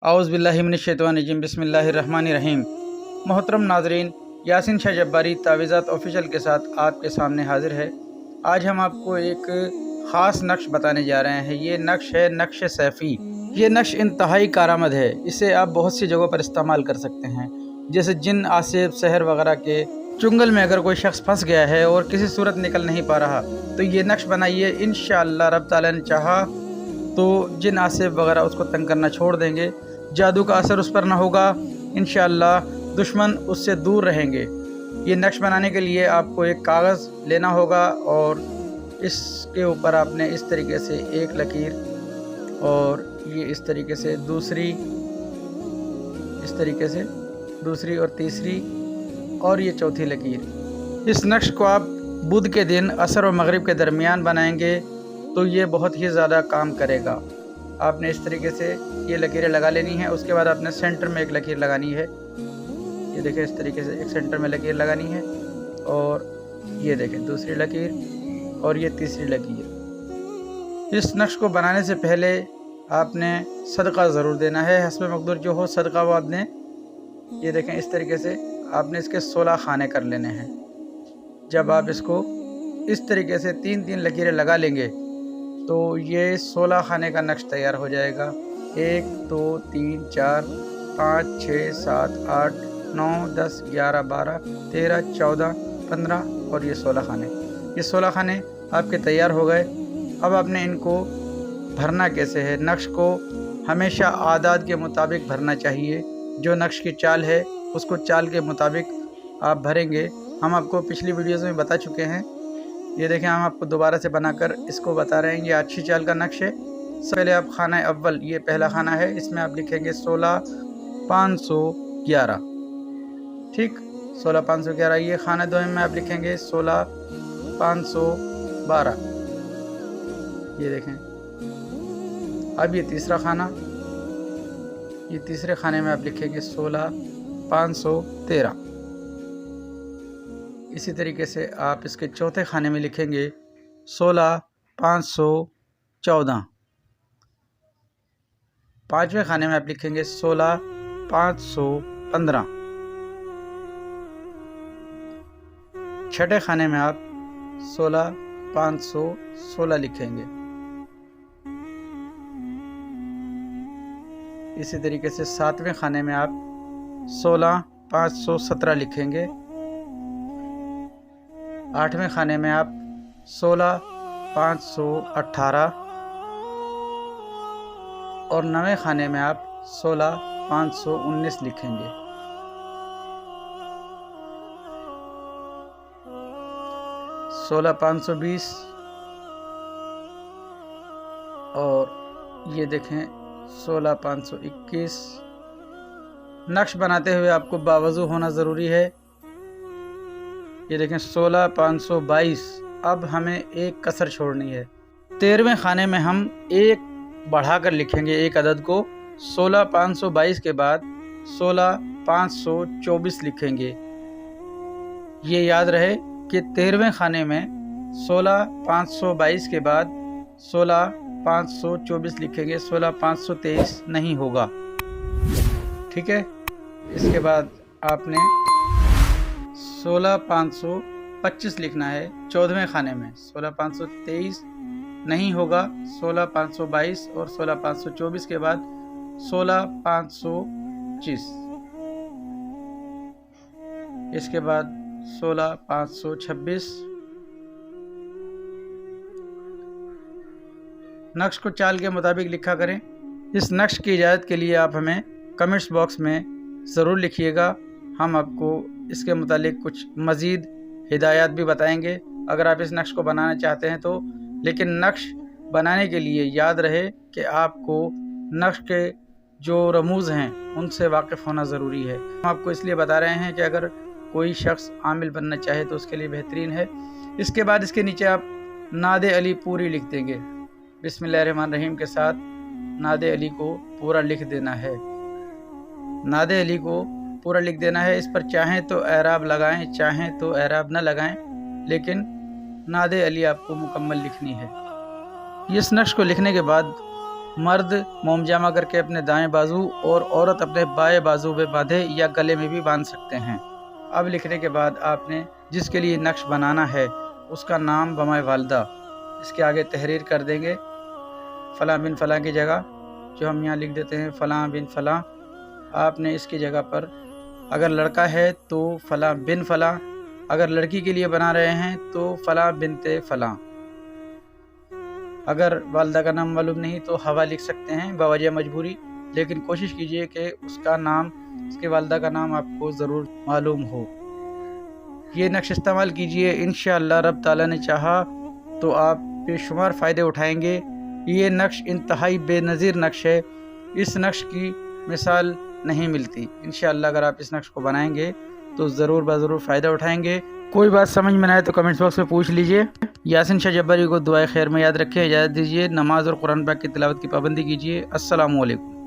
औज़ु बिल्लाहि मिनश्शैतानिर्रजीम बिस्मिल्लाहिर्रहमानिर्रहीम। मोहतरम नाज़रीन, यासीन शाह जब्बारी तावीज़ात ऑफिशियल के साथ आपके सामने हाज़िर है। आज हम आपको एक ख़ास नक्श बताने जा रहे हैं। ये नक्श है नक्श सैफ़ी। ये नक्श इंतहाई कारआमद है। इसे आप बहुत सी जगहों पर इस्तेमाल कर सकते हैं, जैसे जिन, आसिफ, सहर वगैरह के चुंगल में अगर कोई शख्स फंस गया है और किसी सूरत निकल नहीं पा रहा, तो ये नक्श बनाइए। इंशाअल्लाह रब ताला ने चाहा तो जिन, आसिफ वगैरह उसको तंग करना छोड़ देंगे। जादू का असर उस पर ना होगा। इंशाअल्लाह दुश्मन उससे दूर रहेंगे। ये नक्श बनाने के लिए आपको एक कागज़ लेना होगा और इसके ऊपर आपने इस तरीके से एक लकीर, और ये इस तरीके से दूसरी, इस तरीके से दूसरी और तीसरी, और ये चौथी लकीर। इस नक्श को आप बुध के दिन असर और मगरिब के दरमियान बनाएंगे तो ये बहुत ही ज़्यादा काम करेगा। आपने इस तरीके से ये लकीरें लगा लेनी है। उसके बाद आपने सेंटर में एक लकीर लगानी है। ये देखें, इस तरीके से एक सेंटर में लकीर लगानी है, और ये देखें दूसरी लकीर, और ये तीसरी लकीर। इस नक्श को बनाने से पहले आपने सदका ज़रूर देना है। हस्ब मक़दूर जो हो सदका वो आपने, ये देखें इस तरीके से आपने इसके 16 खाने कर लेने हैं। जब आप इसको इस तरीके से 3-3 लकीरें लगा लेंगे तो ये 16 खाने का नक्श तैयार हो जाएगा। 1 2 3 4 5 6 7 8 9 10 11 12 13 14 15 और ये 16 खाने। ये 16 खाने आपके तैयार हो गए। अब आपने इनको भरना कैसे है। नक्श को हमेशा आदाद के मुताबिक भरना चाहिए। जो नक्श की चाल है उसको चाल के मुताबिक आप भरेंगे। हम आपको पिछली वीडियोज़ में बता चुके हैं। ये देखें, हम आपको दोबारा से बनाकर इसको बता रहे हैं। ये अच्छी चाल का नक्श है। सबसे पहले आप खाना अव्वल, ये पहला खाना है, इसमें आप लिखेंगे 16,511। ठीक, 16,511। ये खाना दो में आप लिखेंगे 16,512। ये देखें। अब ये तीसरा खाना, ये तीसरे खाने में आप लिखेंगे 16,513। इसी तरीके से आप इसके चौथे खाने में लिखेंगे 16,514। पाँचवें खाने में आप लिखेंगे 16,515। छठे खाने में आप 16,516 लिखेंगे। इसी तरीके से सातवें खाने में आप 16,517 लिखेंगे। आठवें खाने में आप 16,518 और नवें खाने में आप 16,519 लिखेंगे। सोलह 520 और ये देखें 16,521। नक्श बनाते हुए आपको बावजू होना ज़रूरी है। ये देखें 16,522। अब हमें एक कसर छोड़नी है। 13वें खाने में हम एक बढ़ाकर लिखेंगे एक अदद को। 16,522 के बाद 16,524 लिखेंगे। ये याद रहे कि 13वें खाने में 16,522 के बाद 16,524 लिखेंगे। 16,523 नहीं होगा। ठीक है। इसके बाद आपने 16,525 लिखना है 14वें खाने में। 16,523 नहीं होगा। 16,522 और 16,524 के बाद 16,525। इसके बाद 16,526। नक्श को चाल के मुताबिक लिखा करें। इस नक्श की इजाज़त के लिए आप हमें कमेंट्स बॉक्स में ज़रूर लिखिएगा। हम आपको इसके मुतालिक कुछ मज़ीद हिदायत भी बताएंगे अगर आप इस नक्श को बनाना चाहते हैं तो। लेकिन नक्श बनाने के लिए याद रहे कि आपको नक्श के जो रमूज़ हैं उनसे वाकिफ़ होना ज़रूरी है। हम आपको इसलिए बता रहे हैं कि अगर कोई शख्स आमिल बनना चाहे तो उसके लिए बेहतरीन है। इसके बाद इसके नीचे आप नादे अली पूरी लिख देंगे। बिस्मिल्लाहिर्रहमानिर्रहीम के साथ नादे अली को पूरा लिख देना है। नादे अली को पूरा लिख देना है। इस पर चाहें तो एराब लगाएं, चाहें तो एराब न लगाएं, लेकिन नादे अली आपको मुकम्मल लिखनी है। इस नक्श को लिखने के बाद मर्द मोमजामा करके अपने दाएं बाजू और औरत अपने बाएं बाजू पे बांधे या गले में भी बांध सकते हैं। अब लिखने के बाद आपने जिसके लिए नक्श बनाना है उसका नाम बमाए वालदा, इसके आगे तहरीर कर देंगे फ़लाँ बिन फ़लाँ की जगह, जो हम यहाँ लिख देते हैं फ़लाँ बिन फ़लाँ। आपने इसकी जगह पर अगर लड़का है तो फ़लाँ बिन फ़लाँ, अगर लड़की के लिए बना रहे हैं तो फ़लाँ बिनते फ़लाँ। अगर वालदा का नाम मालूम नहीं तो हवा लिख सकते हैं बवजह मजबूरी, लेकिन कोशिश कीजिए कि उसका नाम, उसके वालदा का नाम आपको ज़रूर मालूम हो। ये नक्श इस्तेमाल कीजिए, इंशाअल्लाह रब ताला ने चाहा तो आप बेशुमार फ़ायदे उठाएंगे। ये नक्श इंतहाई बेनज़ीर नक्श है, इस नक्श की मिसाल नहीं मिलती। इंशाअल्लाह अगर आप इस नक्श को बनाएंगे तो ज़रूर ज़रूर फ़ायदा उठाएंगे। कोई बात समझ में ना आए तो कमेंट्स बॉक्स में पूछ लीजिए। यासिन शाह जब्बारी को दुआए खैर में याद रखें, इजाज़त दीजिए। नमाज और कुरान पाक की तिलावत की पाबंदी कीजिए। अस्सलामु अलैकुम।